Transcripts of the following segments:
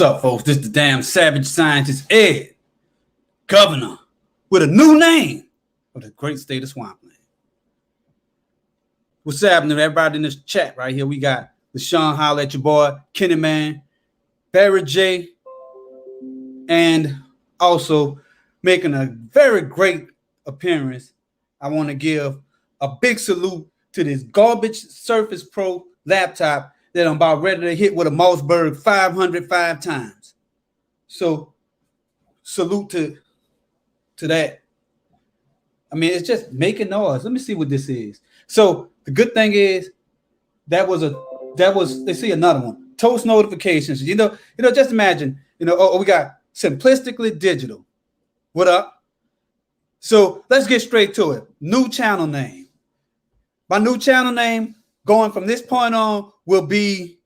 What's up, folks? This is the damn savage scientist, Ed, governor, with a new name of the great state of Swampland. What's happening, everybody in this chat right here? We got LaShawn, holla at your boy, Kenny Man, Barry J, and also making a very great appearance. I want to give a big salute to this garbage Surface Pro laptop that I'm about ready to hit with a Mossberg 505 times. So salute to that. I mean, it's just making noise. Let me see what this is. So the good thing is they see another one. Toast notifications. Just imagine, we got Simplistically Digital. What up? So let's get straight to it. New channel name. My new channel name going from this point on will be,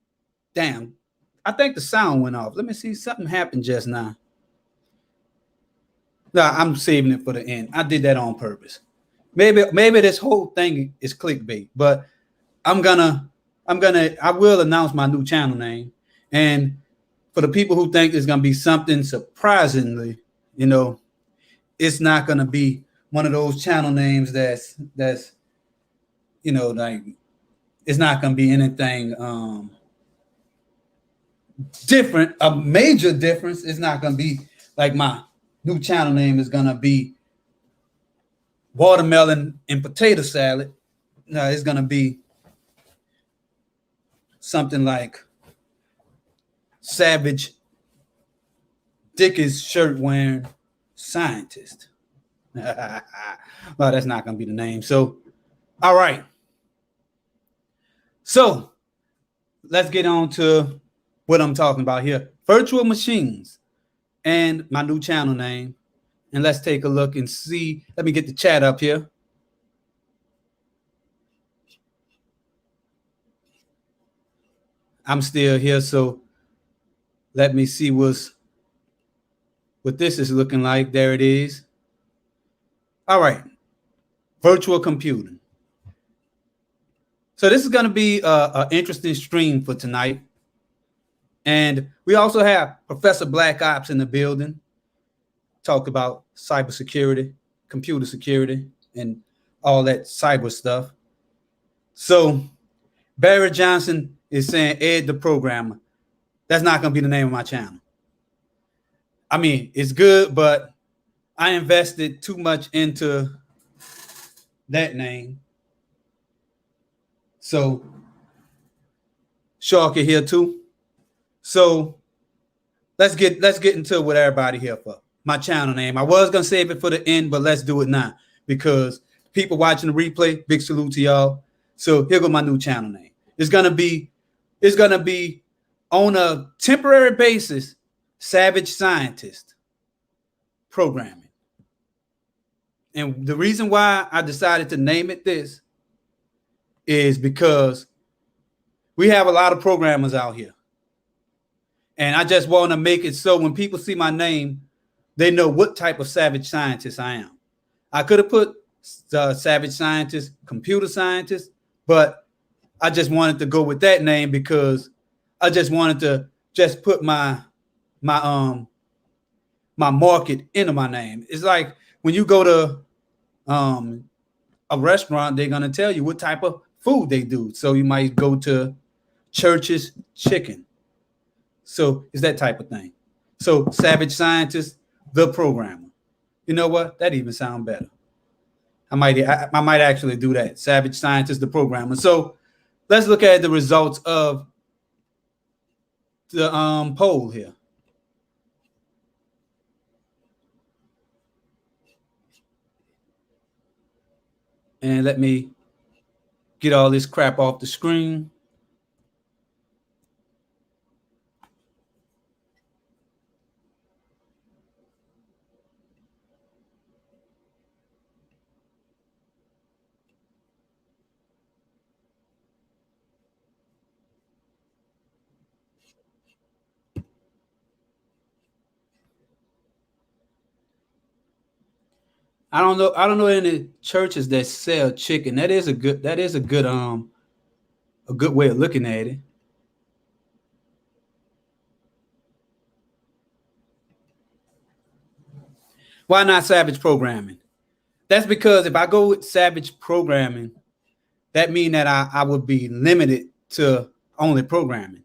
I think the sound went off. Let me see, something happened just now. No, I'm saving it for the end. I did that on purpose. Maybe this whole thing is clickbait, but I will announce my new channel name. And for the people who think it's gonna be something surprisingly, it's not gonna be one of those channel names that's like it's not gonna be anything different. A major difference is not gonna be like my new channel name is gonna be watermelon and potato salad. No, it's gonna be something like Savage Dickies shirt wearing scientist. Well, that's not gonna be the name. So, all right. So let's get on to what I'm talking about here. Virtual machines and my new channel name. And let's take a look and see. Let me get the chat up here. I'm still here, so let me see what this is looking like. There it is. All right. Virtual computing. So this is going to be an interesting stream for tonight. And we also have Professor Black Ops in the building. Talk about cybersecurity, computer security, and all that cyber stuff. So Barry Johnson is saying Ed the Programmer. That's not going to be the name of my channel. I mean, it's good, but I invested too much into that name. So Sharky here too. So let's get into what everybody here for. My channel name. I was gonna save it for the end, but let's do it now because people watching the replay, big salute to y'all. So here go my new channel name. It's gonna be on a temporary basis, Savage Scientist Programming. And the reason why I decided to name it this is because we have a lot of programmers out here. And I just want to make it so when people see my name, they know what type of savage scientist I am. I could have put savage scientist, computer scientist, but I just wanted to go with that name because I just wanted to just put my market into my name. It's like when you go to a restaurant, they're gonna tell you what type of food they do. So you might go to Church's Chicken. So it's that type of thing. So Savage Scientist, the Programmer. You know what? That even sounds better. I might actually do that. Savage Scientist, the Programmer. So let's look at the results of the poll here. And let me get all this crap off the screen. I don't know any churches that sell chicken. That is a good way of looking at it. Why not Savage Programming? That's because if I go with Savage Programming, that means that I would be limited to only programming.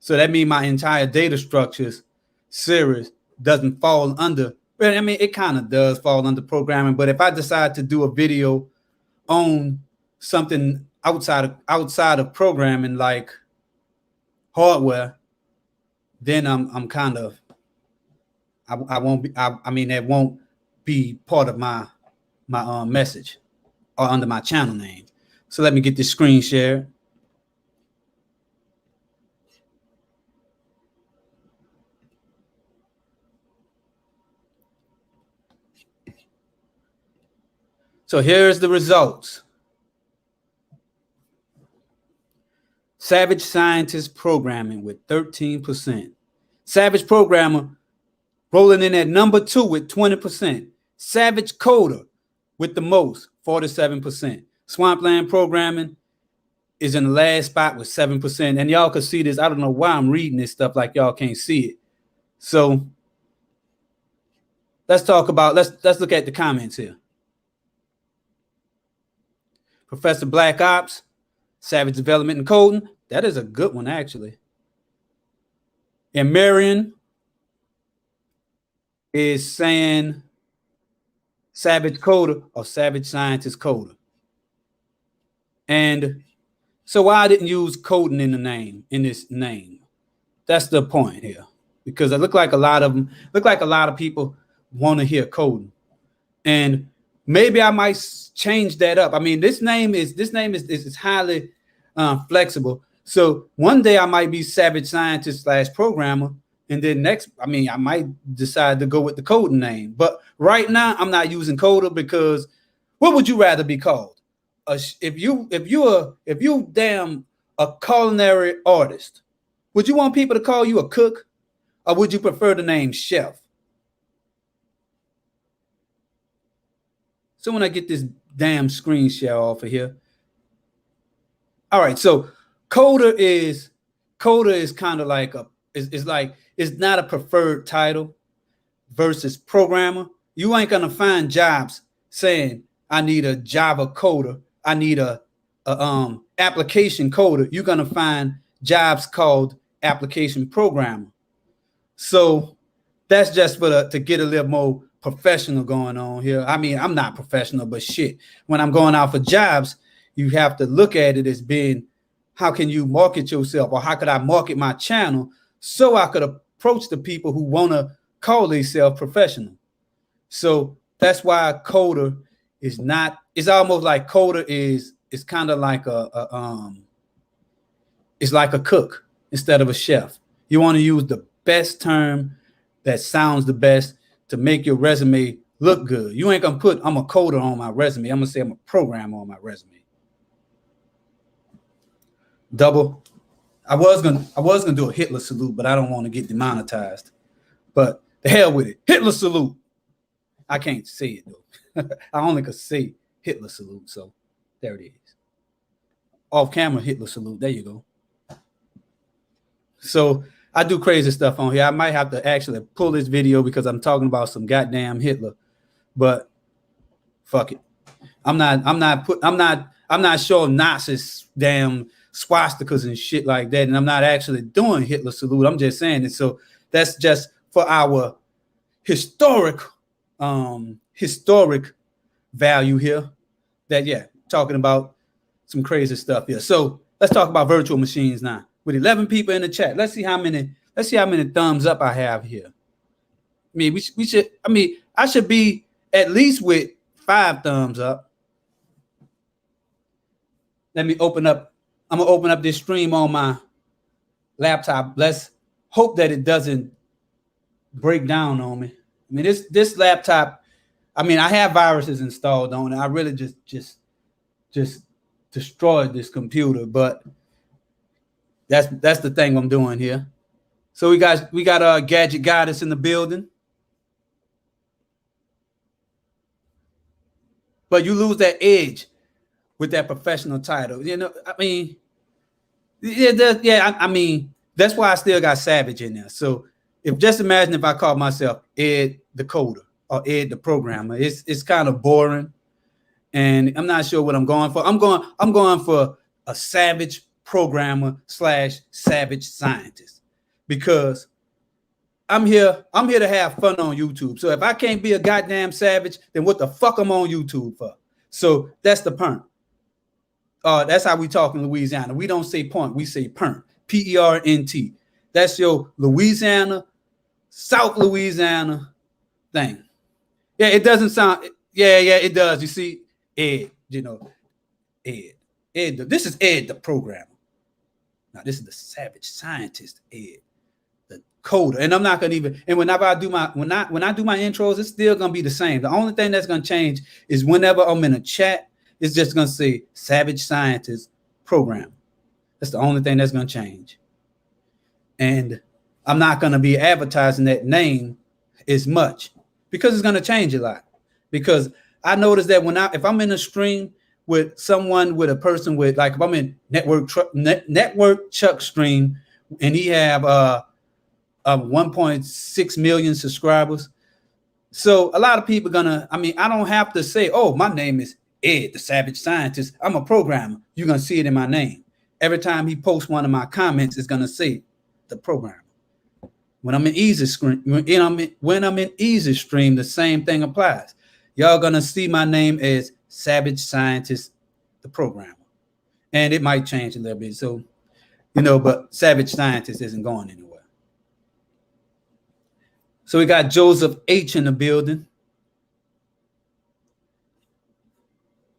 So that means my entire data structures series doesn't fall under. Well, I mean, it kind of does fall under programming, but if I decide to do a video on something outside of programming, like hardware, then I'm kind of I won't be. I mean, that won't be part of my message or under my channel name. So let me get this screen share. So here's the results. Savage Scientist Programming with 13%. Savage Programmer rolling in at number 2 with 20%. Savage Coder with the most, 47%. Swampland Programming is in the last spot with 7%. And y'all can see this. I don't know why I'm reading this stuff like y'all can't see it. So let's talk about, let's look at the comments here. Professor Black Ops, Savage Development and Coding. That is a good one, actually. And Marion is saying Savage Coder or Savage Scientist Coder. And so why I didn't use coding in the name, in this name? That's the point here. Because it look like a lot of people want to hear coding. And maybe I might change that up. I mean, this name is highly flexible. So one day I might be Savage Scientist / Programmer, and then next, I mean, I might decide to go with the coding name. But right now, I'm not using coder because what would you rather be called? If you damn a culinary artist, would you want people to call you a cook, or would you prefer the name chef? So when I get this damn screen share off of here. All right, so coder is kind of like it's not a preferred title versus programmer. You ain't gonna find jobs saying I need a Java coder, I need a application coder. You're gonna find jobs called application programmer. So that's just to get a little more professional going on here. I mean, I'm not professional, but shit, when I'm going out for jobs, you have to look at it as being, how can you market yourself, or how could I market my channel so I could approach the people who want to call themselves professional. So that's why coder is not, it's almost like coder is kind of like it's like a cook instead of a chef. You want to use the best term that sounds the best to make your resume look good. You ain't gonna put I'm a coder on my resume. I'm gonna say I'm a programmer on my resume. Double. I was gonna do a Hitler salute, but I don't want to get demonetized. But the hell with it. Hitler salute. I can't say it though. I only could say Hitler salute. So there it is. Off camera Hitler salute. There you go. So I do crazy stuff on here. I might have to actually pull this video because I'm talking about some goddamn Hitler, but fuck it. I'm not showing Nazis damn swastikas and shit like that, and I'm not actually doing Hitler salute. I'm just saying it. So that's just for our historic value here. That talking about some crazy stuff here. So let's talk about virtual machines now. With 11 people in the chat, let's see how many thumbs up I have here. I mean, we should. I mean, I should be at least with 5 thumbs up. Let me open up. I'm gonna open up this stream on my laptop. Let's hope that it doesn't break down on me. I mean, this laptop. I mean, I have viruses installed on it. I really just destroyed this computer, but that's the thing I'm doing here. So we got Gadget Goddess in the building. But you lose that edge with that professional title. You know, I mean, I mean, that's why I still got Savage in there. So just imagine if I called myself Ed the Coder. or Ed the Programmer. It's kind of boring, and I'm not sure what I'm going for. I'm going for a savage programmer / savage scientist, because I'm here to have fun on YouTube. So if I can't be a goddamn savage, then what the fuck I'm on YouTube for? So that's the pernt. That's how we talk in Louisiana. We don't say point, we say pernt. P-E-R-N-T. That's your Louisiana, South Louisiana thing. Yeah, it doesn't sound. Yeah, it does. You see, Ed. Ed. This is Ed the Programmer. Now this is the savage scientist, Ed the coder. And I'm not gonna even. And whenever I do my when I do my intros, it's still gonna be the same. The only thing that's gonna change is whenever I'm in a chat, it's just gonna say savage scientist Programmer. That's the only thing that's gonna change. And I'm not gonna be advertising that name as much, because it's gonna change a lot. Because I noticed that if I'm in a stream with someone, with a person with, like, if I'm in network Chuck stream and he have 1.6 million subscribers. So a lot of people I don't have to say, oh, my name is Ed the Savage Scientist, I'm a programmer. You're gonna see it in my name. Every time he posts one of my comments, it's gonna say the programmer. When I'm in easy stream, when I'm in easy stream, the same thing applies. Y'all gonna see my name as Savage Scientist, the Programmer, and it might change a little bit. So, but Savage Scientist isn't going anywhere. So we got Joseph H in the building.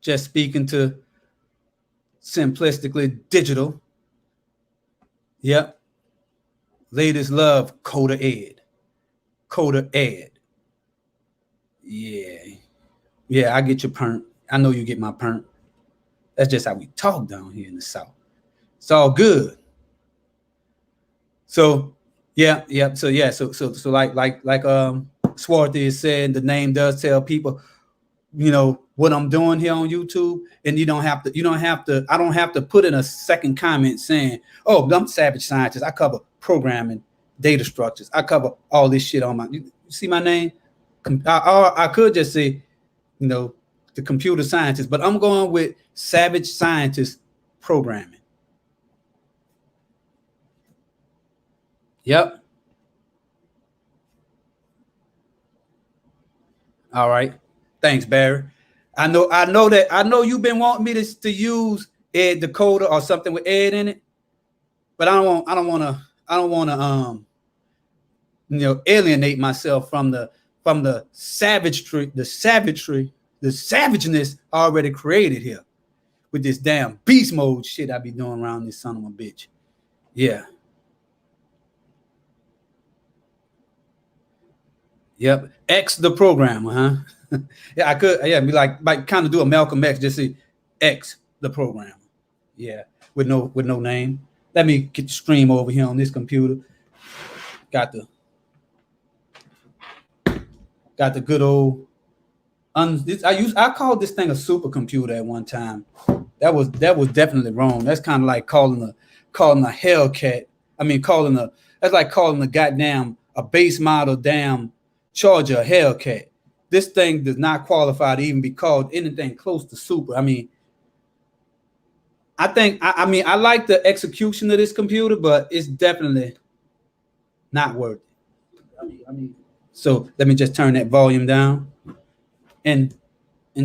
Just speaking to Simplistically Digital. Yep. Ladies love Coder Ed. Coder Ed. Yeah, I get your pernt. I know you get my pernt. That's just how we talk down here in the South. It's all good. So yeah. So like Swarthy is saying, the name does tell people, what I'm doing here on YouTube, and I don't have to put in a second comment saying, oh, I'm Savage Scientist. I cover programming, data structures. I cover all this shit on you see my name? I could just say, the computer scientist, but I'm going with Savage Scientist Programming. Yep. All right. Thanks, Barry. I know you've been wanting me to use Ed Decoder or something with Ed in it, but I don't want to alienate myself from the savagery, the savageness already created here with this damn beast mode shit I be doing around this son of a bitch. Yeah. Yep. X the Programmer, huh? Yeah, I could. Yeah, be like kind of do a Malcolm X, just say X the Programmer. Yeah, with no name. Let me get the stream over here on this computer. Got the good old. I called this thing a supercomputer at one time. That was definitely wrong. That's kind of like calling a Hellcat. That's like calling a base model damn Charger a Hellcat. This thing does not qualify to even be called anything close to super. I like the execution of this computer, but it's definitely not worth it. So let me just turn that volume down and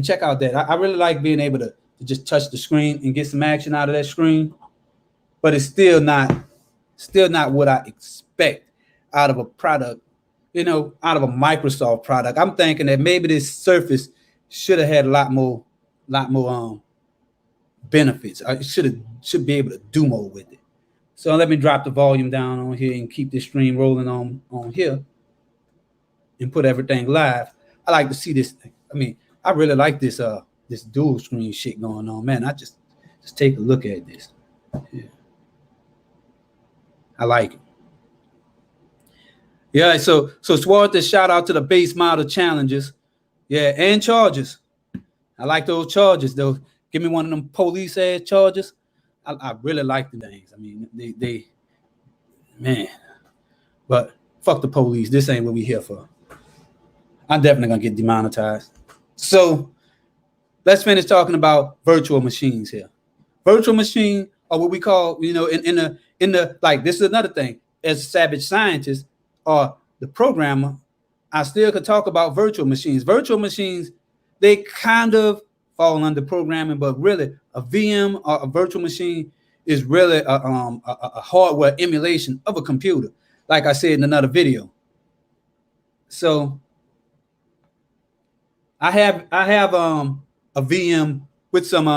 check out that. I really like being able to just touch the screen and get some action out of that screen, but it's still not what I expect out of a product, out of a Microsoft product. I'm thinking that maybe this Surface should have had a lot more benefits. I should be able to do more with it. So let me drop the volume down on here and keep this stream rolling on here and put everything live. I like to see this. I really like this this dual screen shit going on, man. I just take a look at this. Yeah. I like it. Yeah, so Swarthy, shout out to the base model challenges. Yeah, and charges. I like those charges though. Give me one of them police ass charges. I really like the things. They man. But fuck the police. This ain't what we here for. I'm definitely gonna get demonetized. So let's finish talking about virtual machines here. Virtual machine, or what we call, in the like, this is another thing. As savage scientists or the programmer, I still could talk about virtual machines. Virtual machines, they kind of fall under programming, but really a VM or a virtual machine is really a hardware emulation of a computer, like I said in another video. So I have a VM with some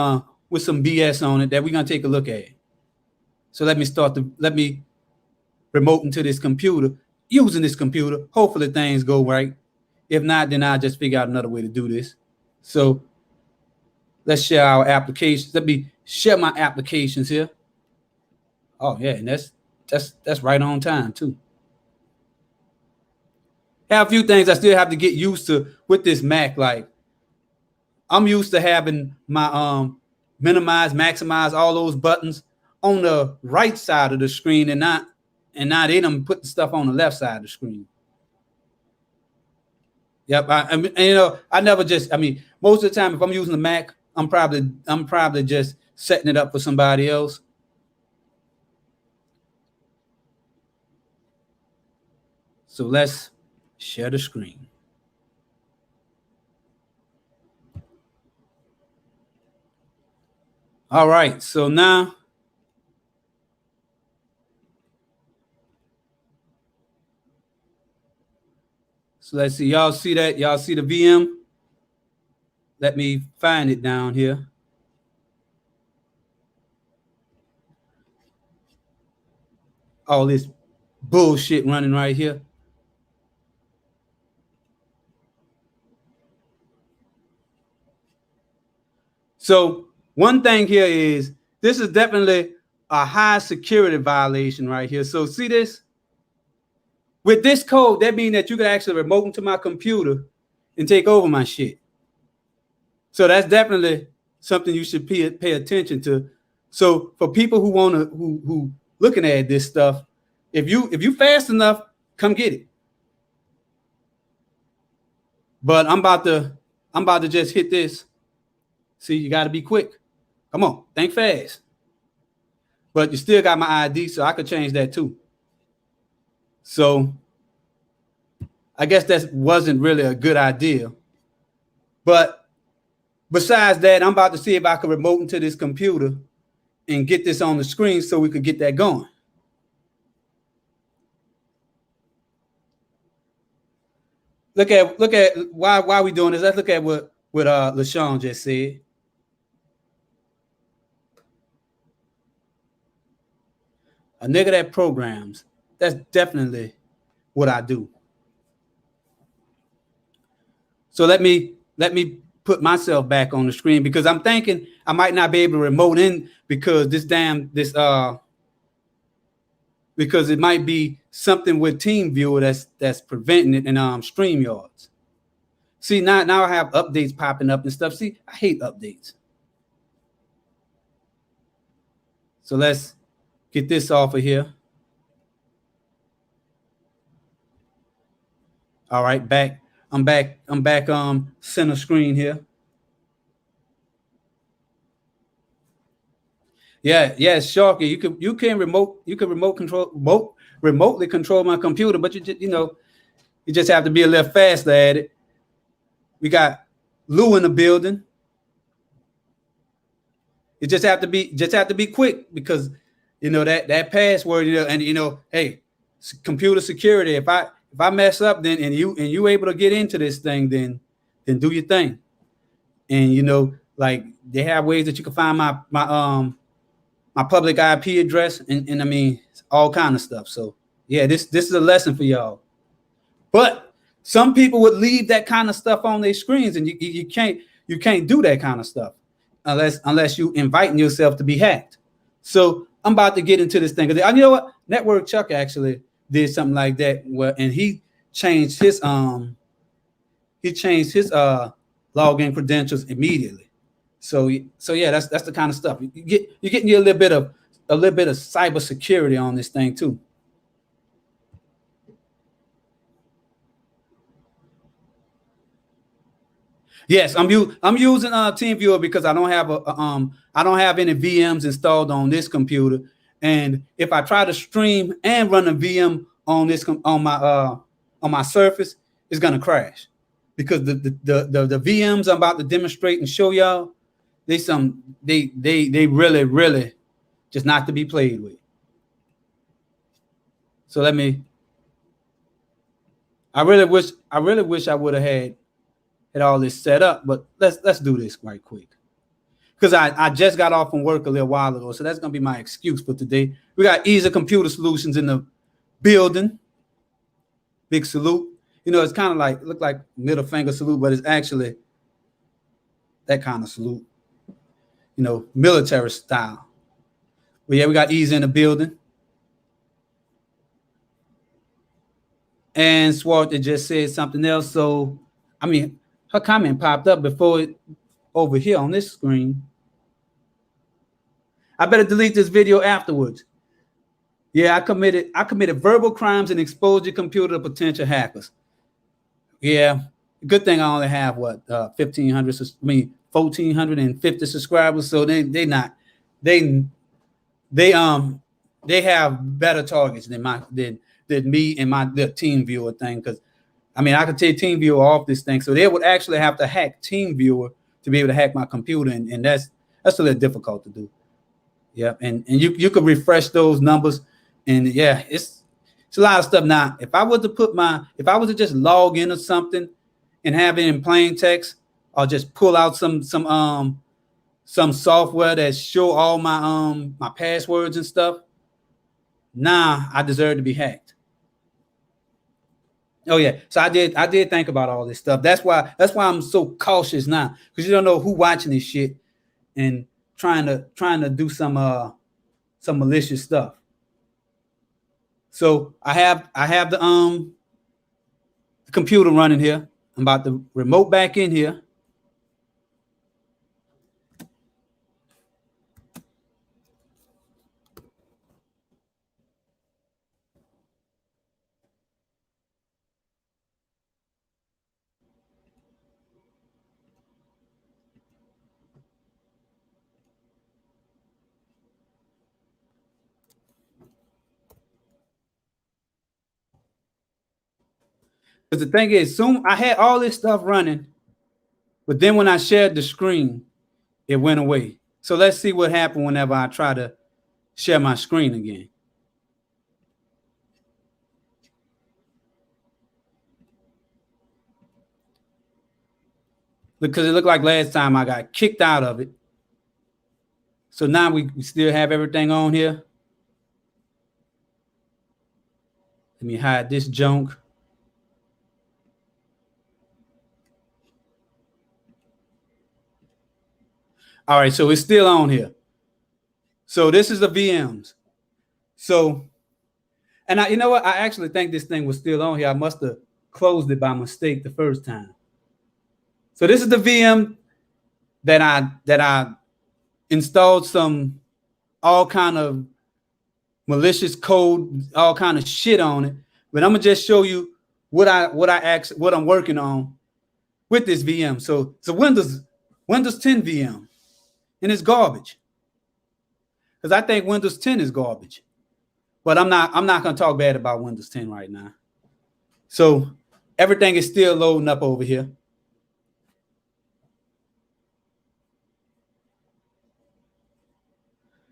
BS on it that we're gonna take a look at. So let me remote into this computer using this computer. Hopefully things go right. If not, then I'll just figure out another way to do this. So let's share our applications. Let me share my applications here. Oh yeah, and that's right on time too. Have a few things I still have to get used to with this Mac. Like, I'm used to having my minimize, maximize, all those buttons on the right side of the screen, and now they done put the stuff on the left side of the screen. Yep, I never just. I mean, most of the time, if I'm using the Mac, I'm probably just setting it up for somebody else. So let's share the screen. All right, so now let's see. Y'all see that? Y'all see the VM? Let me find it down here. All this bullshit running right here. So one thing here is, this is definitely a high security violation right here. So see this? With this code, that means that you can actually remote into my computer and take over my shit. So that's definitely something you should pay attention to. So for people who looking at this stuff, if you fast enough, come get it. But I'm about to just hit this. See, you got to be quick. Come on, think fast. But you still got my ID, so I could change that too. So I guess that wasn't really a good idea. But besides that, I'm about to see if I can remote into this computer and get this on the screen so we could get that going. Look at why we doing this. Let's look at what LaShawn just said. A nigga that programs. That's definitely what I do. So let me put myself back on the screen, because I'm thinking I might not be able to remote in because because it might be something with TeamViewer that's preventing it in StreamYards. See, now I have updates popping up and stuff. See, I hate updates. So let's get this off of here. All right, back. I'm back center screen here. Yeah, Sharky. You can remotely control my computer, but you just have to be a little faster at it. We got Lou in the building. You just have to be quick, because that password, and hey, computer security. If I mess up, then and you able to get into this thing, then do your thing. And like, they have ways that you can find my public IP address, and I mean, all kind of stuff. So yeah, this is a lesson for y'all. But some people would leave that kind of stuff on their screens, and you can't do that kind of stuff unless you inviting yourself to be hacked. So I'm about to get into this thing. You know what? Network Chuck actually did something like that, and he changed his login credentials immediately. So yeah, that's the kind of stuff you're getting a little bit of cyber security on this thing too. Yes, I'm using TeamViewer because I don't have I don't have any VMs installed on this computer, and if I try to stream and run a VM on this on my Surface, it's gonna crash because the VMs I'm about to demonstrate and show y'all, they really just not to be played with. So let me. I really wish I would have had all this set up, but let's do this right quick. Because I just got off from work a little while ago, so that's gonna be my excuse for today. We got Easy Computer Solutions in the building. Big salute. You know, it's kind of like look like middle finger salute, but it's actually that kind of salute. You know, military style. But yeah, we got Easy in the building. And Swart just said something else. So, I mean, her comment popped up before it over here on this screen. I better delete this video afterwards. Yeah, I committed verbal crimes and exposed your computer to potential hackers. Yeah, good thing I only have 1,450 subscribers. So they have better targets than me and the TeamViewer thing. Because I mean, I could take TeamViewer off this thing, so they would actually have to hack TeamViewer to be able to hack my computer, and that's a little difficult to do. Yeah, and you could refresh those numbers, and yeah, it's a lot of stuff. Now, if I was to just log into something and have it in plain text, or just pull out some software that show all my passwords and stuff, nah, I deserve to be hacked. Oh yeah, so I did think about all this stuff. That's why I'm so cautious now, because you don't know who watching this shit and trying to do some malicious stuff. So I have the computer running here. I'm about to remote back in here. Because the thing is, soon I had all this stuff running, but then when I shared the screen, it went away. So let's see what happened whenever I try to share my screen again. Because it looked like last time I got kicked out of it. So now we still have everything on here. Let me hide this junk. All right, so it's still on here. So this is the VMs. So, and you know what? I actually think this thing was still on here. I must have closed it by mistake the first time. So this is the VM that I installed some all kind of malicious code, all kind of shit on it. But I'm gonna just show you what I'm working on with this VM. So it's a Windows 10 VM, and it's garbage. Because I think Windows 10 is garbage. But I'm not gonna talk bad about Windows 10 right now. So everything is still loading up over here.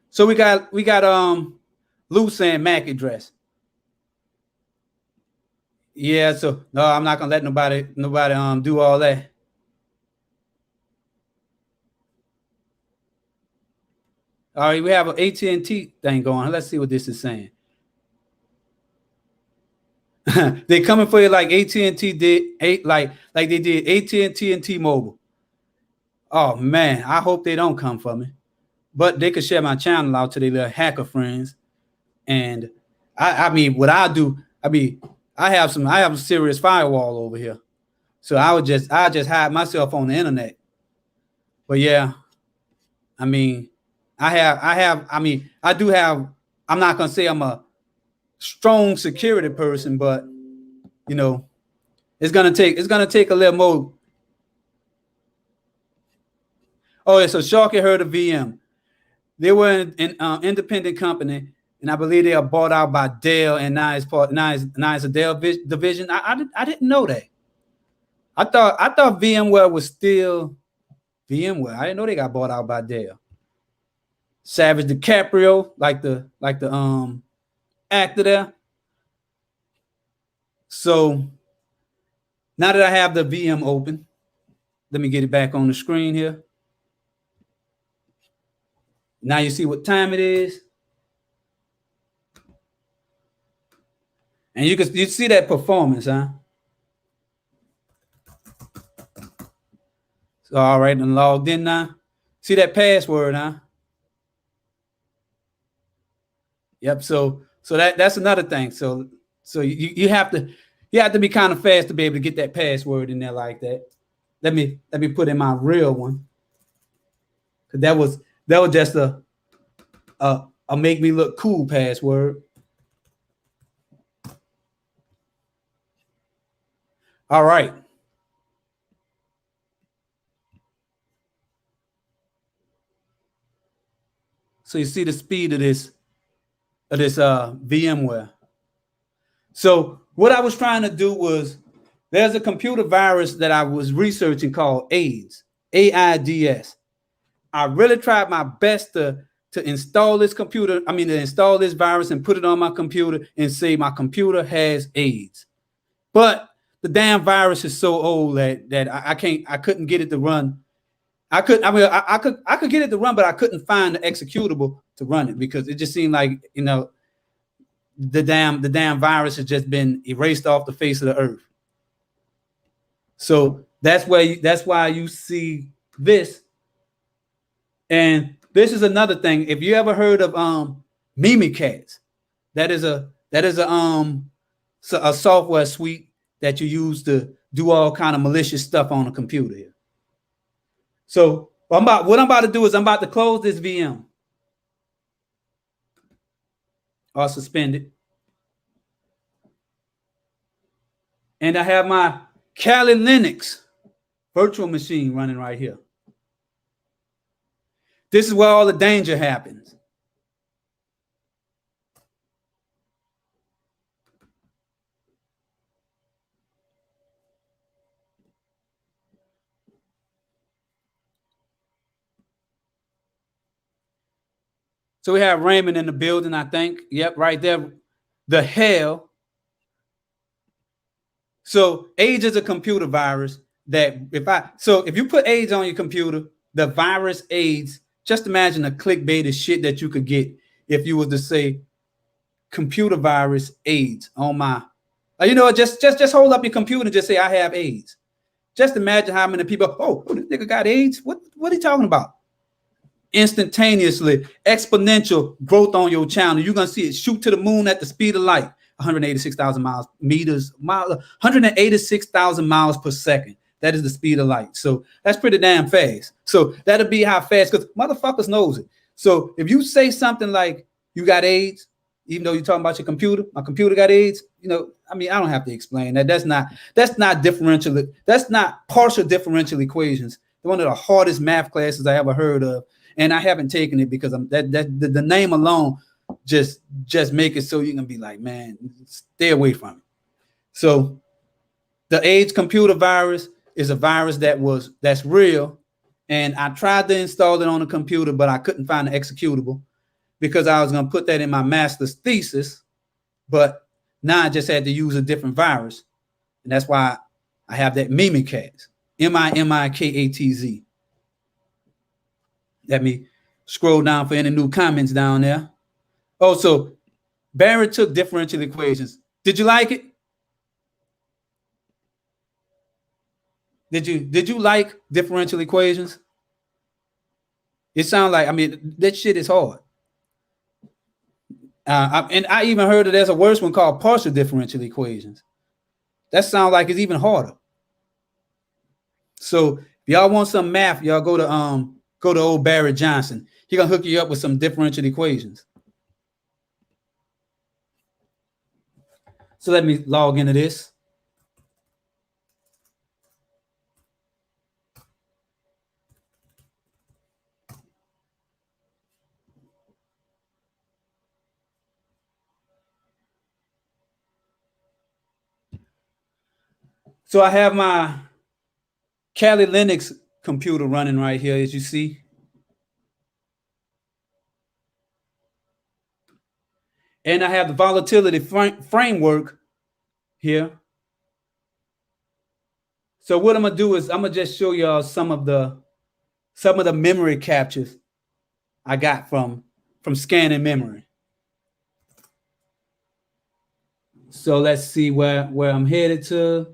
So we got Lou saying MAC address. Yeah, so no, I'm not gonna let nobody do all that. All right, we have an AT&T thing going. Let's see what this is saying. They're coming for you like AT&T did, like they did AT&T and T-Mobile. Oh man, I hope they don't come for me. But they could share my channel out to their little hacker friends. And I mean, what I do, I have a serious firewall over here. So I just hide myself on the internet. But yeah, I mean, I do have, I'm not gonna say I'm a strong security person, but you know, it's gonna take a little more. Oh, yeah. So Sharky heard of VM. They were an independent company, and I believe they are bought out by Dell, and now it's a Dell division. I didn't know that. I thought VMware was still VMware. I didn't know they got bought out by Dell. Savage DiCaprio, like the actor there. So now that I have the VM open, let me get it back on the screen here. Now you see what time it is. And you see that performance, huh? So, all right, and logged in now. See that password, huh? Yep. So that's another thing. So you have to be kind of fast to be able to get that password in there like that. Let me put in my real one. Cause that was just a make me look cool password. All right. So you see the speed of this VMware. So what I was trying to do was there's a computer virus that I was researching called AIDS, AIDS. I really tried my best to install this computer. I mean, to install this virus and put it on my computer and say my computer has AIDS. But the damn virus is so old that I couldn't get it to run. I could get it to run, but I couldn't find the executable to run it because it just seemed like, the damn virus has just been erased off the face of the earth. So that's why you see this. And this is another thing. If you ever heard of Mimikatz, that is a software suite that you use to do all kind of malicious stuff on a computer here. So what I'm about to do is I'm about to close this VM or suspend it. And I have my Kali Linux virtual machine running right here. This is where all the danger happens. So we have Raymond in the building, I think. Yep, right there. The hell. So AIDS is a computer virus that if you put AIDS on your computer, the virus AIDS, just imagine the clickbait shit that you could get if you was to say computer virus AIDS on my, just hold up your computer and just say I have AIDS. Just imagine how many people, oh, this nigga got AIDS. What are you talking about? Instantaneously, exponential growth on your channel. You're gonna see it shoot to the moon at the speed of light, 186,000 186,000 miles per second. That is the speed of light. So that's pretty damn fast. So that'll be how fast, because motherfuckers knows it. So if you say something like you got AIDS, even though you're talking about your computer, my computer got AIDS, I don't have to explain that. That's not differential. That's not partial differential equations. One of the hardest math classes I ever heard of. And I haven't taken it because the name alone just make it so you can be like, man, stay away from it. So the AIDS computer virus is a virus that's real. And I tried to install it on a computer, but I couldn't find the executable because I was going to put that in my master's thesis. But now I just had to use a different virus. And that's why I have that Mimikatz, Mimikatz. Let me scroll down for any new comments down there. Oh, so Barrett took differential equations. Did you like it? Did you like differential equations? It sounds like, that shit is hard. And I even heard that there's a worse one called partial differential equations. That sounds like it's even harder. So if y'all want some math, y'all go to old Barrett Johnson. He gonna hook you up with some differential equations. So let me log into this. So I have my Kali Linux computer running right here, as you see. And I have the volatility framework here. So what I'm gonna do is I'm gonna just show y'all some of the memory captures I got from scanning memory. So let's see where I'm headed to.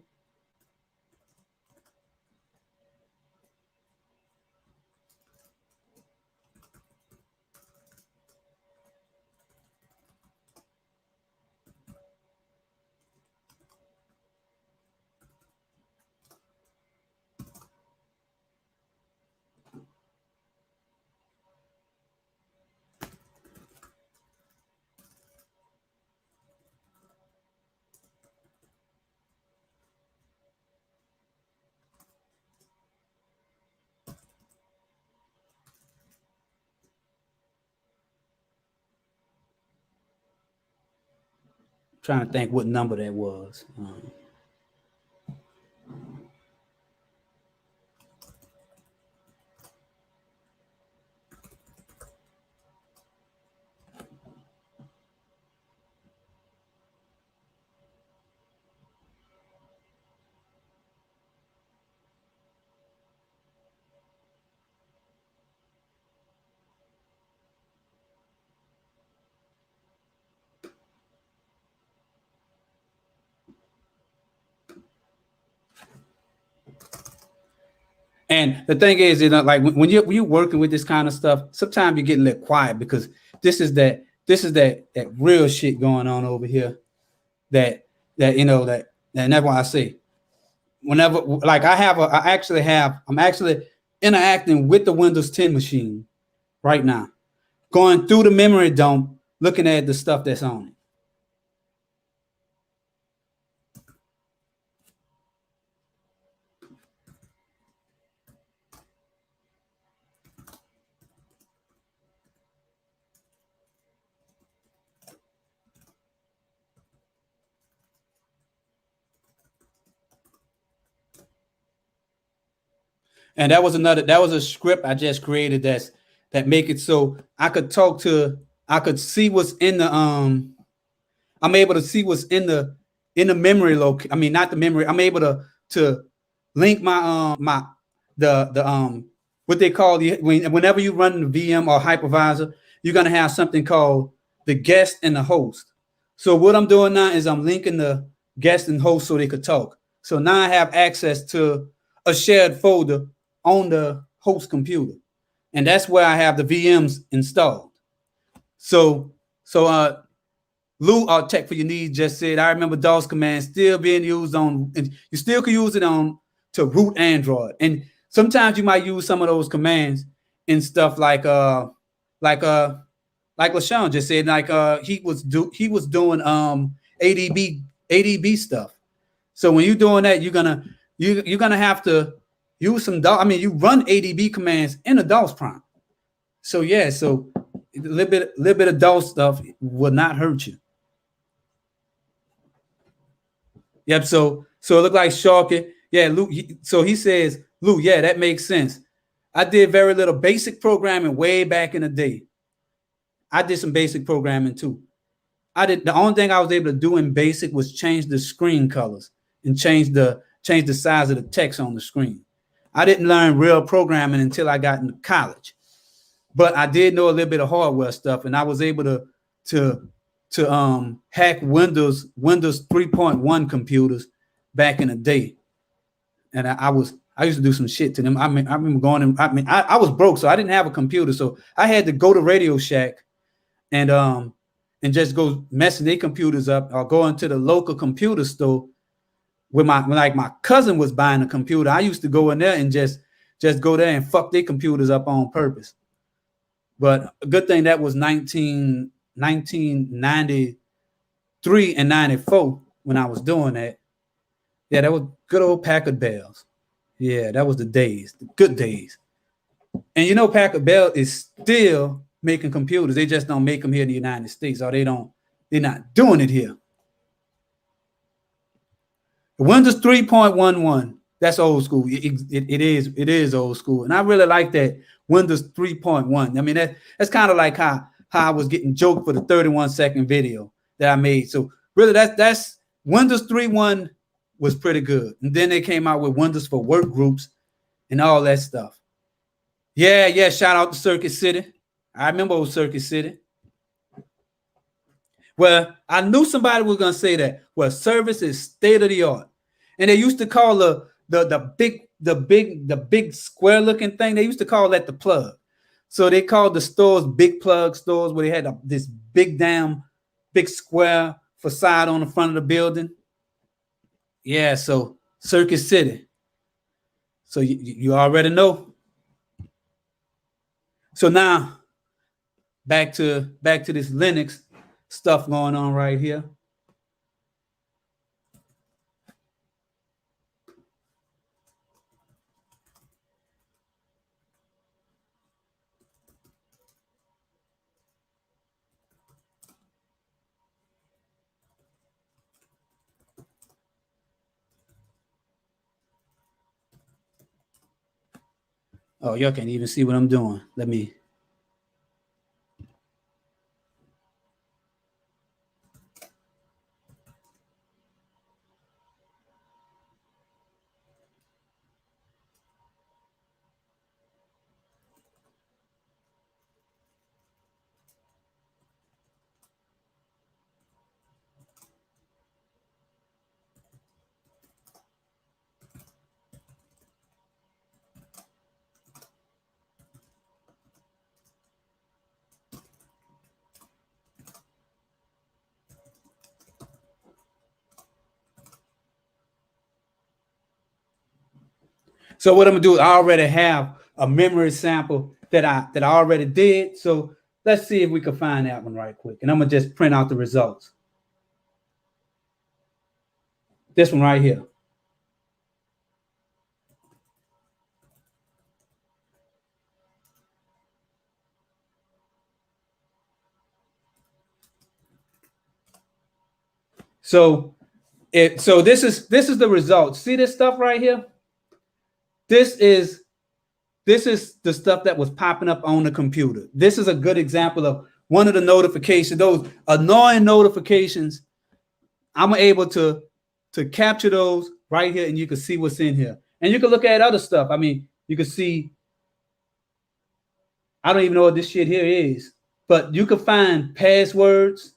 Trying to think what number that was. And the thing is, like when you're working with this kind of stuff, sometimes you get a little quiet because this is that real shit going on over here. That and that's why I say, whenever, like I'm actually interacting with the Windows 10 machine right now, going through the memory dump, looking at the stuff that's on it. And that was a script I just created that make it so I could see what's in the I'm able to see what's in the memory I mean, not the memory. I'm able to link my what they call whenever you run the VM or hypervisor, you're gonna have something called the guest and the host. So what I'm doing now is I'm linking the guest and host so they could talk. So now I have access to a shared folder on the host computer, and that's where I have the VMs installed. So Lou Tech for Your Needs just said, I remember DOS commands still being used on, and you still can use it on to root Android. And sometimes you might use some of those commands in stuff like LaShawn just said, like he was doing ADB stuff. So when you're doing that, you're gonna have to use some DOS. I mean, you run ADB commands in a DOS prompt. So yeah, so a little bit of DOS stuff will not hurt you. Yep. So it looked like Sharky. Yeah, Lou. So he says, Lou, yeah, that makes sense. I did very little basic programming way back in the day. I did some basic programming too. The only thing I was able to do in basic was change the screen colors and change the size of the text on the screen. I didn't learn real programming until I got into college, but I did know a little bit of hardware stuff, and I was able to hack Windows 3.1 computers back in the day. And I used to do some shit to them. I remember going in, I was broke, so I didn't have a computer. So I had to go to Radio Shack and just go messing their computers up, or go into the local computer store where my cousin was buying a computer. I used to go in there and just go there and fuck their computers up on purpose. But a good thing that was 1993 and 94 when I was doing that. Yeah, that was good old Packard Bells. Yeah, that was the days, the good days. And you know, Packard Bell is still making computers. They just don't make them here in the United States, or they're not doing it here. Windows 3.11. That's old school. It is old school, and I really like that Windows 3.1. I mean that's kind of like how I was getting joked for the 31-second video that I made. So really, that's Windows 3.1 was pretty good, and then they came out with Windows for work groups and all that stuff. Yeah, yeah. Shout out to Circuit City. I remember old Circuit City. Well, I knew somebody was gonna say that. Well, service is state of the art, and they used to call the big square looking thing. They used to call that the plug. So they called the stores big plug stores, where they had this big square facade on the front of the building. Yeah, so Circuit City. So you already know. So now back to this Linux stuff going on right here. Oh, y'all can't even see what I'm doing. Let me. So what I'm gonna do is I already have a memory sample that I already did. So let's see if we can find that one right quick. And I'm gonna just print out the results. This one right here. So this is the result. See this stuff right here? This is the stuff that was popping up on the computer. This is a good example of one of the notifications, those annoying notifications. I'm able to capture those right here, and you can see what's in here. And you can look at other stuff. I mean, you can see, I don't even know what this shit here is, but you can find passwords.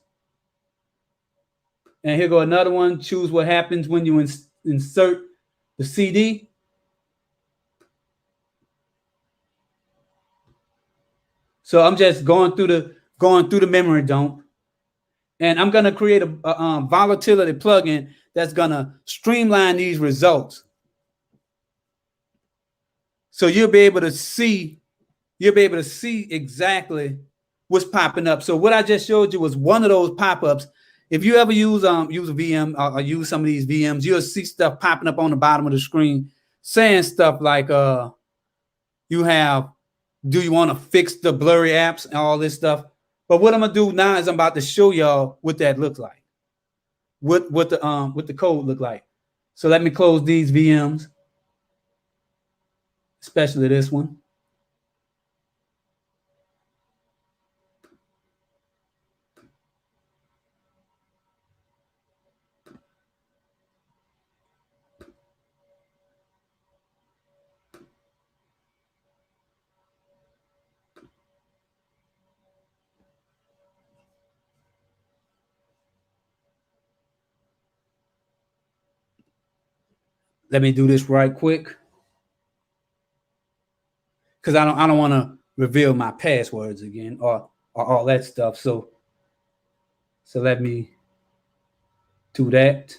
And here go another one. Choose what happens when you insert the CD. So I'm just going through the memory dump, and I'm gonna create a volatility plugin that's gonna streamline these results. So you'll be able to see exactly what's popping up. So what I just showed you was one of those pop-ups. If you ever use a VM or use some of these VMs, you'll see stuff popping up on the bottom of the screen saying stuff like you have, do you want to fix the blurry apps and all this stuff? But what I'm gonna do now is I'm about to show y'all what that looks like. What the code look like. So let me close these VMs, especially this one. Let me do this right quick, because I don't want to reveal my passwords again or all that stuff. So let me do that.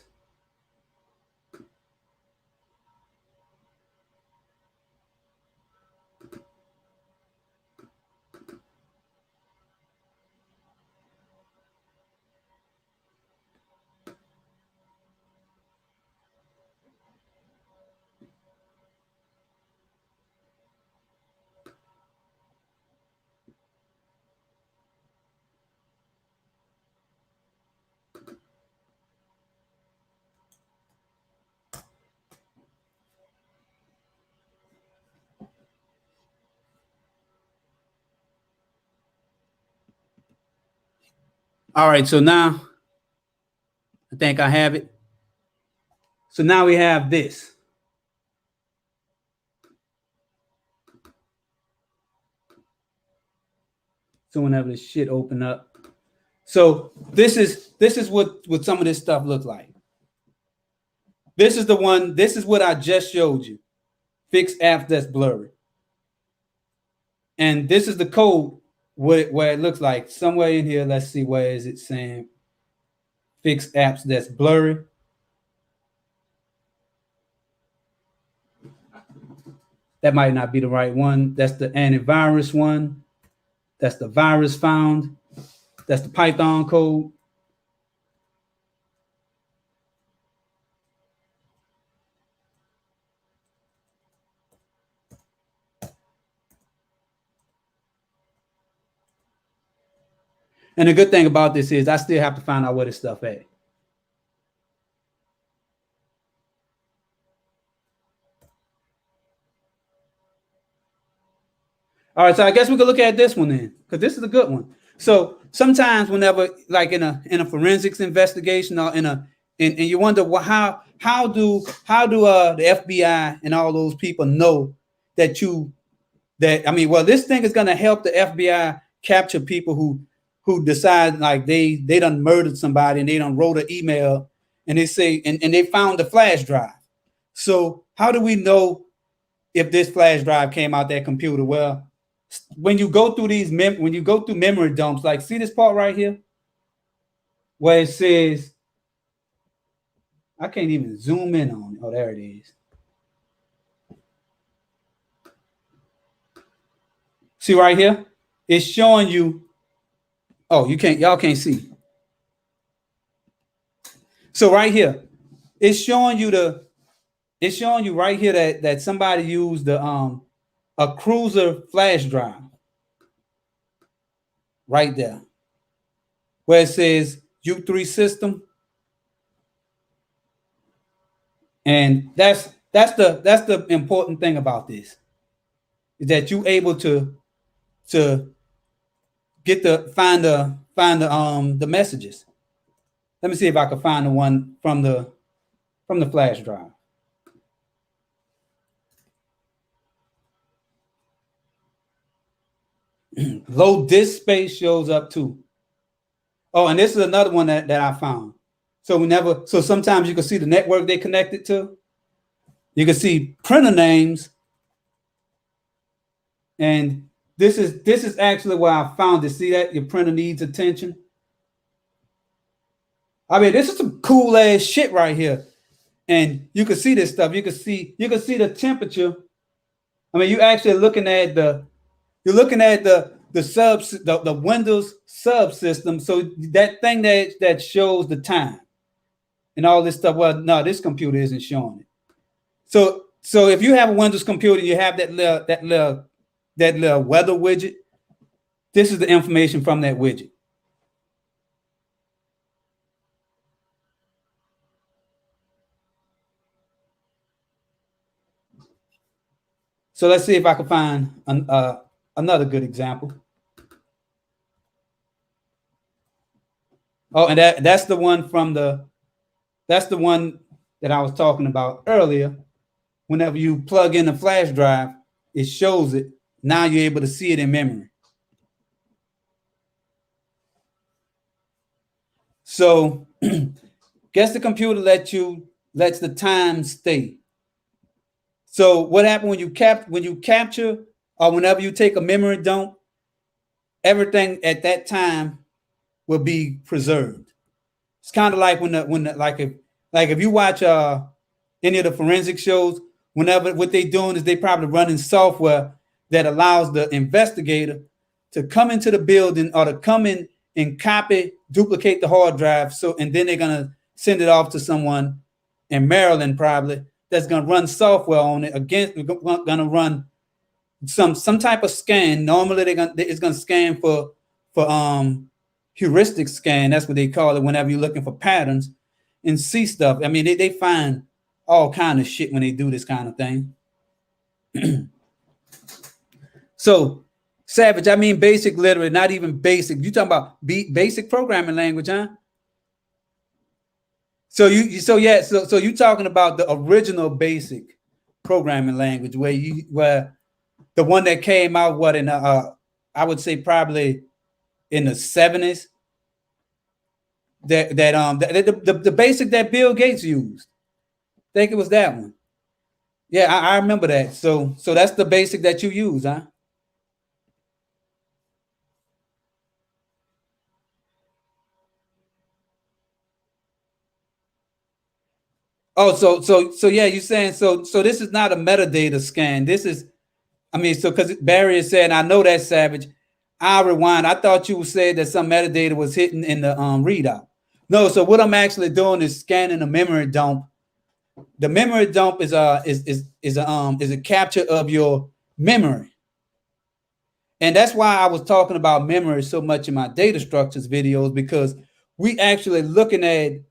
All right, so now I think I have it. So now we have this. So whenever this shit open up. So this is what some of this stuff looks like. This is the one, this is what I just showed you. Fix apps that's blurry. And this is the code where it looks like somewhere in here. Let's see, where is it saying fix apps that's blurry? That might not be the right one. That's the antivirus one. That's the virus found. That's the Python code. And the good thing about this is I still have to find out where this stuff at. All right, so I guess we could look at this one then, because this is a good one. So sometimes, whenever, like in a forensics investigation, or and you wonder, well, how do the FBI and all those people know that this thing is going to help the FBI capture people who decide like they done murdered somebody and they done wrote an email and they say and they found the flash drive. So how do we know if this flash drive came out that computer? Well, when you go through when you go through memory dumps, like see this part right here where it says, I can't even zoom in on it. Oh, there it is. See right here, it's showing you. Oh, y'all can't see. So right here, it's showing you right here that somebody used a cruiser flash drive right there where it says U3 system. And that's the important thing about this, is that you're able to get find the messages. Let me see if I can find the one from the flash drive. Low disk space shows up too. Oh, and this is another one that I found. So sometimes you can see the network they connected to. You can see printer names. And this is actually where I found it. See that your printer needs attention. I mean, this is some cool ass shit right here. And you can see this stuff. You can see the temperature. I mean, you're actually looking at the Windows subsystem. So that thing that shows the time and all this stuff. Well, no, this computer isn't showing it. So if you have a Windows computer, you have that little weather widget. This is the information from that widget. So let's see if I can find another good example. Oh, and that's the one that I was talking about earlier. Whenever you plug in a flash drive, it shows it. Now you're able to see it in memory. So guess the computer lets the time stay. So what happened when you capture or whenever you take a memory dump, everything at that time will be preserved. It's kind of like if you watch any of the forensic shows, whenever what they're doing is they probably running software that allows the investigator to come into the building or to come in and duplicate the hard drive. So, and then they're gonna send it off to someone in Maryland probably that's gonna run software on it. Again, we're gonna run some type of scan. Normally it's gonna scan for heuristic scan. That's what they call it whenever you're looking for patterns and see stuff. I mean, they find all kind of shit when they do this kind of thing. So Savage, I mean basic literally, not even basic. You talking about basic programming language, huh? So so you talking about the original basic programming language where the one that came out what in I would say probably in the 70s, the basic that Bill Gates used. I think it was that one. Yeah, I remember that. So that's the basic that you use, huh? Oh, so yeah, you're saying so this is not a metadata scan. This is, I mean, so because Barry is saying, I know that, Savage. I'll rewind. I thought you said that some metadata was hidden in the readout. No, so what I'm actually doing is scanning the memory dump. The memory dump is a capture of your memory. And that's why I was talking about memory so much in my data structures videos, because we actually looking at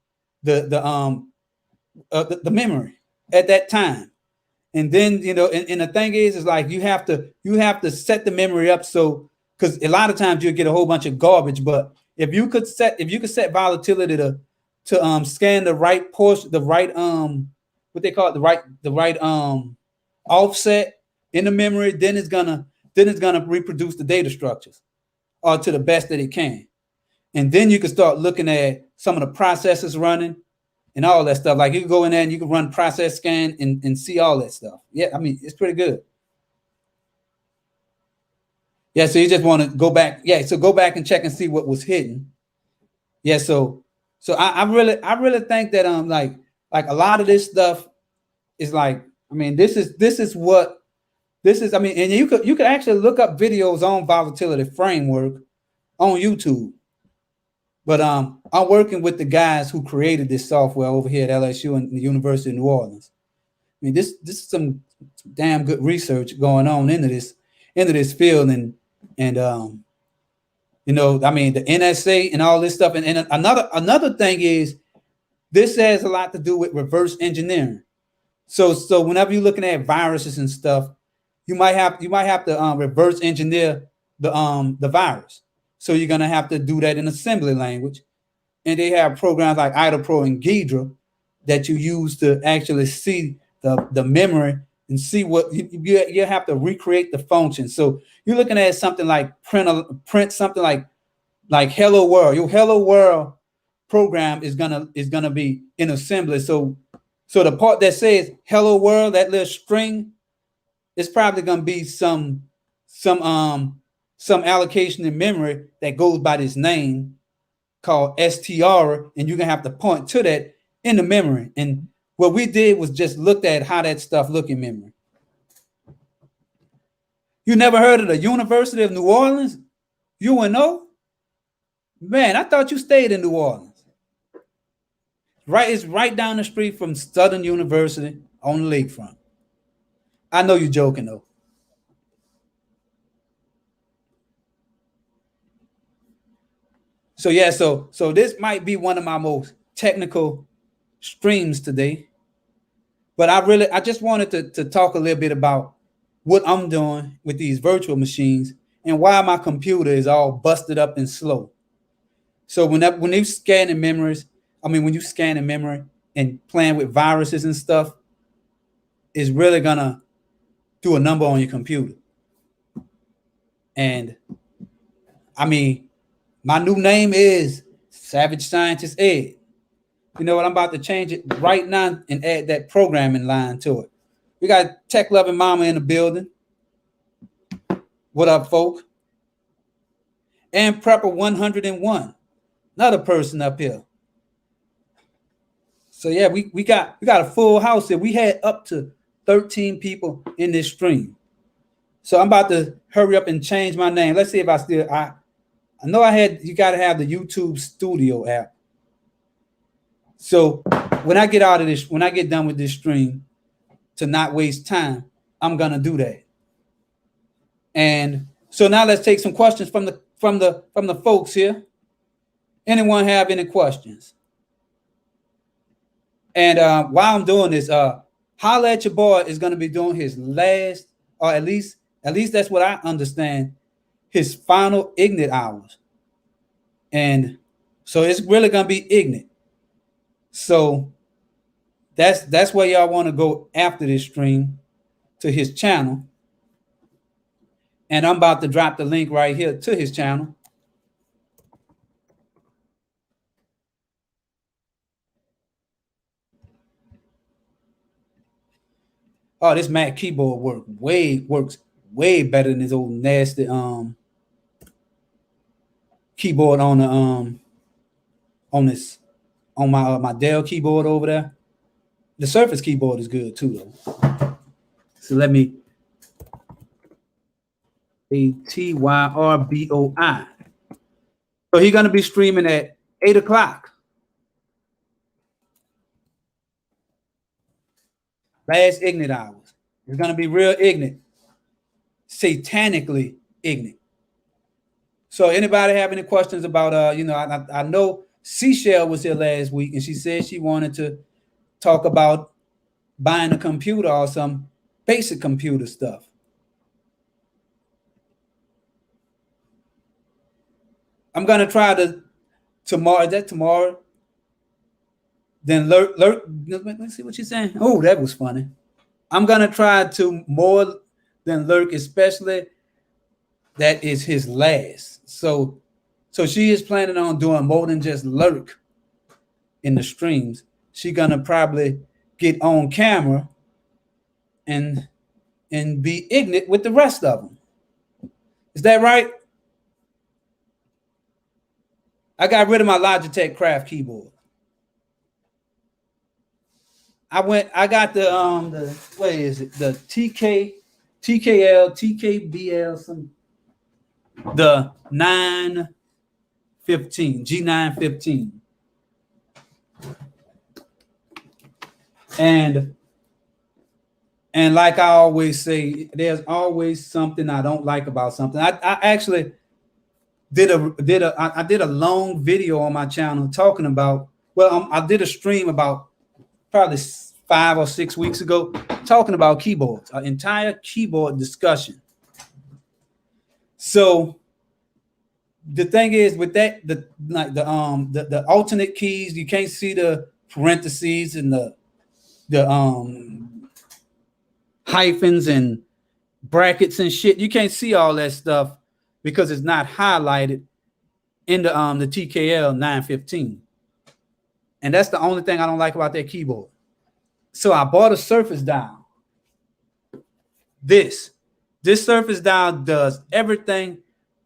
the memory at that time. And then, and the thing is like you have to set the memory up, so because a lot of times you'll get a whole bunch of garbage. But if you could set volatility to scan the right portion, the right what they call it, the right offset in the memory, then it's gonna reproduce the data structures or to the best that it can. And then you can start looking at some of the processes running and all that stuff. Like you can go in there and you can run process scan and see all that stuff. Yeah, I mean, it's pretty good. Yeah, so you just want to go back. Yeah, so go back and check and see what was hidden. Yeah, so I really think that like a lot of this stuff is like, I mean, this is, I mean, and you could actually look up videos on volatility framework on YouTube. But I'm working with the guys who created this software over here at LSU and the University of New Orleans. I mean, this is some damn good research going on into this field, and I mean, the NSA and all this stuff. And another thing is, this has a lot to do with reverse engineering. So whenever you're looking at viruses and stuff, you might have to reverse engineer the virus. So you're gonna have to do that in assembly language, and they have programs like IdaPro and Ghidra that you use to actually see the memory and see what you have to recreate the function. So you're looking at something like print something like Hello World. Your Hello World program is gonna be in assembly. So the part that says Hello World, that little string, it's probably gonna be some allocation in memory that goes by this name called STR, and you're gonna have to point to that in the memory. And what we did was just looked at how that stuff look in memory. You never heard of the University of New Orleans? UNO? Man, I thought you stayed in New Orleans. Right, it's right down the street from Southern University on the lakefront. I know you're joking though. So yeah, so this might be one of my most technical streams today, but I just wanted to talk a little bit about what I'm doing with these virtual machines and why my computer is all busted up and slow. So when you scanning memories, I mean, when you scanning memory and playing with viruses and stuff, is really gonna do a number on your computer. And I mean, my new name is Savage Scientist Ed. You know what? I'm about to change it right now and add that programming line to it. We got Tech Loving Mama in the building. What up, folk? And Prepper 101, another person up here. So yeah, we got a full house here. We had up to 13 people in this stream. So I'm about to hurry up and change my name. Let's see if I know you got to have the YouTube Studio app. So when I get done with this stream, to not waste time, I'm gonna do that. And so now let's take some questions from the folks here. Anyone have any questions? And while I'm doing this, Holla at Your Boy is gonna be doing his last, or at least that's what I understand. his final ignite hours. And so it's really gonna be ignite. So that's where y'all want to go after this stream, to his channel. And I'm about to drop the link right here to his channel. Oh, this Mac keyboard works way better than this old nasty keyboard on the on my Dell keyboard over there. The Surface keyboard is good too though. So let me ATYRBOI. So he's gonna be streaming at 8 o'clock. Last ignite hours. It's gonna be real ignite, satanically ignite. So anybody have any questions about I know Seashell was here last week and she said she wanted to talk about buying a computer or some basic computer stuff. I'm gonna try to tomorrow. Is that tomorrow? Then lurk. Let's see what she's saying. Oh, that was funny. I'm gonna try to more than lurk, especially that is his last. So she is planning on doing more than just lurk in the streams. She gonna probably get on camera and be ignorant with the rest of them. Is that right? I got rid of my Logitech Craft keyboard. I got the what is it? The TKL, TKBL, some the 915, G915. And like I always say, there's always something I don't like about something. I actually did a long video on my channel talking about, I did a stream about probably 5 or 6 weeks ago talking about keyboards, an entire keyboard discussion. So the thing is with that, the alternate keys, you can't see the parentheses and the hyphens and brackets and shit. You can't see all that stuff because it's not highlighted in the TKL 915. And that's the only thing I don't like about that keyboard. So I bought a Surface dial. This Surface dial does everything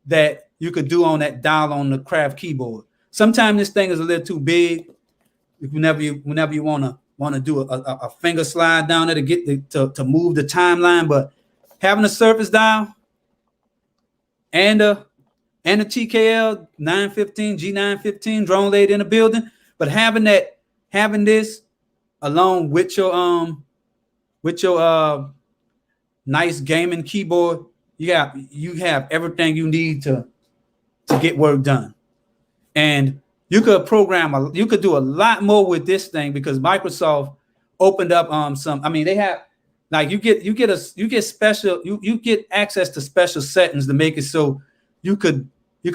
that you could do on that dial on the Craft keyboard. Sometimes this thing is a little too big. Whenever you want to do a finger slide down there to get to move the timeline, but having a Surface dial and a TKL 915 G915 drone laid in the building, but having this along with your nice gaming keyboard, you have everything you need to get work done. And you could you could do a lot more with this thing because Microsoft opened up some. I mean, they have like you get access to special settings to make it so you could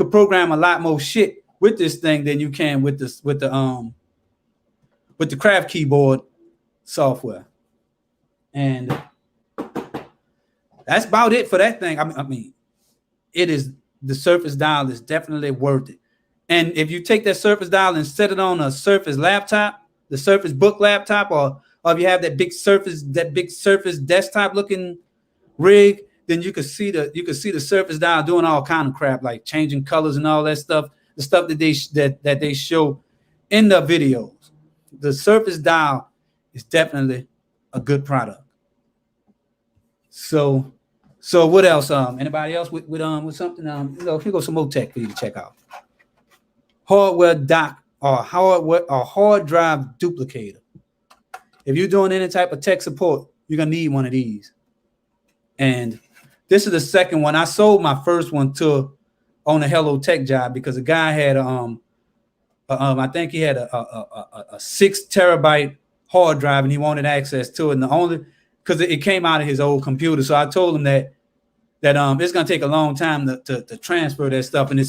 program a lot more shit with this thing than you can with the Craft keyboard software. And that's about it for that thing. I mean, the Surface dial is definitely worth it. And if you take that Surface dial and set it on a Surface laptop, the Surface Book laptop, or if you have that big Surface desktop looking rig, then you could see the Surface dial doing all kind of crap like changing colors and all that stuff, the stuff that they show in the videos. The Surface dial is definitely a good product. So what else? Anybody else with something? Here goes some more tech for you to check out. Hardware dock or hard drive duplicator. If you're doing any type of tech support, you're gonna need one of these. And this is the second one. I sold my first one on a Hello Tech job because a guy had I think he had a 6 terabyte hard drive and he wanted access to it. And the only because it came out of his old computer. So I told him that that it's gonna take a long time to transfer that stuff. And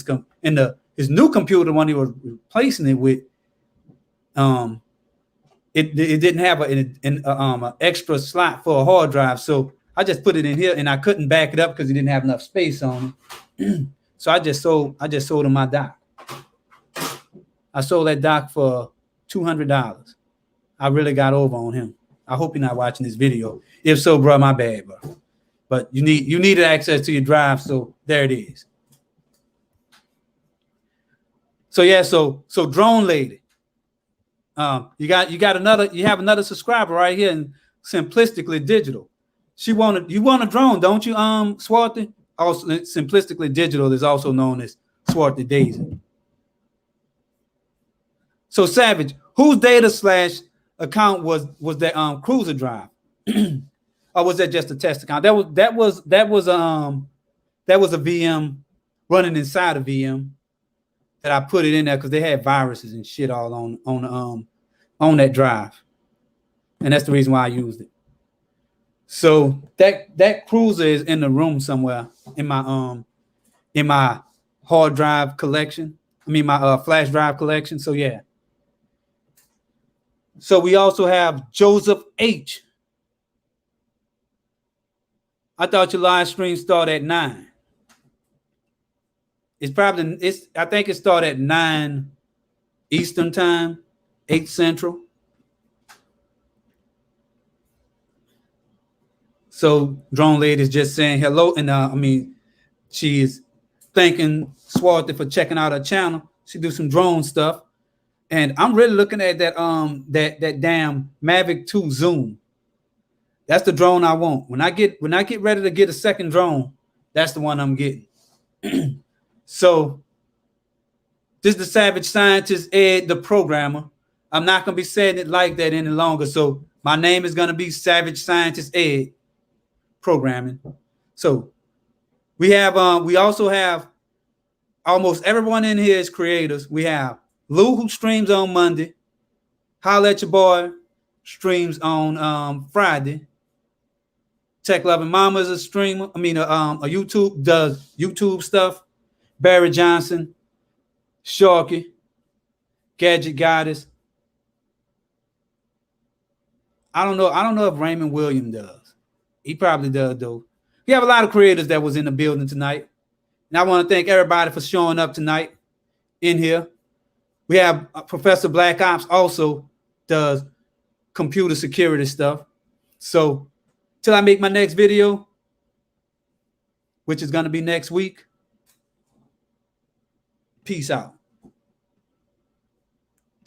his new computer, when he was replacing it with, it didn't have an extra slot for a hard drive, so I just put it in here, and I couldn't back it up because he didn't have enough space on it. So I just sold him my dock. I sold that dock for $200. I really got over on him. I hope you're not watching this video. If so, bro, my bad, bro. But you needed access to your drive, so there it is. So yeah, so Drone Lady. You have another subscriber right here in Simplistically Digital. You want a drone, don't you, Swarthy? Also, Simplistically Digital is also known as Swarthy Daisy. So Savage, whose data / account was that cruiser drive? Or was that just a test account? That was a VM running inside a VM that I put it in there because they had viruses and shit all on that drive, and that's the reason why I used it. So that cruiser is in the room somewhere in my hard drive collection. I mean my flash drive collection. So yeah. So we also have Joseph H. I thought your live stream started at 9. I think it started at 9 Eastern time, 8 Central. So Drone Lady is just saying hello, and she is thanking Swarthy for checking out her channel. She do some drone stuff, and I'm really looking at that damn Mavic 2 Zoom. That's the drone I want. When I get ready to get a second drone, that's the one I'm getting. So this is the Savage Scientist Ed, the programmer. I'm not gonna be saying it like that any longer. So my name is gonna be Savage Scientist Ed Programming. So we also have almost everyone in here is creators. We have Lou, who streams on Monday. Holla at your boy, streams on Friday. Tech Loving Mama is a streamer. A YouTube, does YouTube stuff. Barry Johnson, Sharky, Gadget Goddess. I don't know if Raymond Williams does. He probably does though. We have a lot of creators that was in the building tonight, and I want to thank everybody for showing up tonight in here. We have Professor Black Ops also does computer security stuff. So till I make my next video, which is going to be next week, peace out.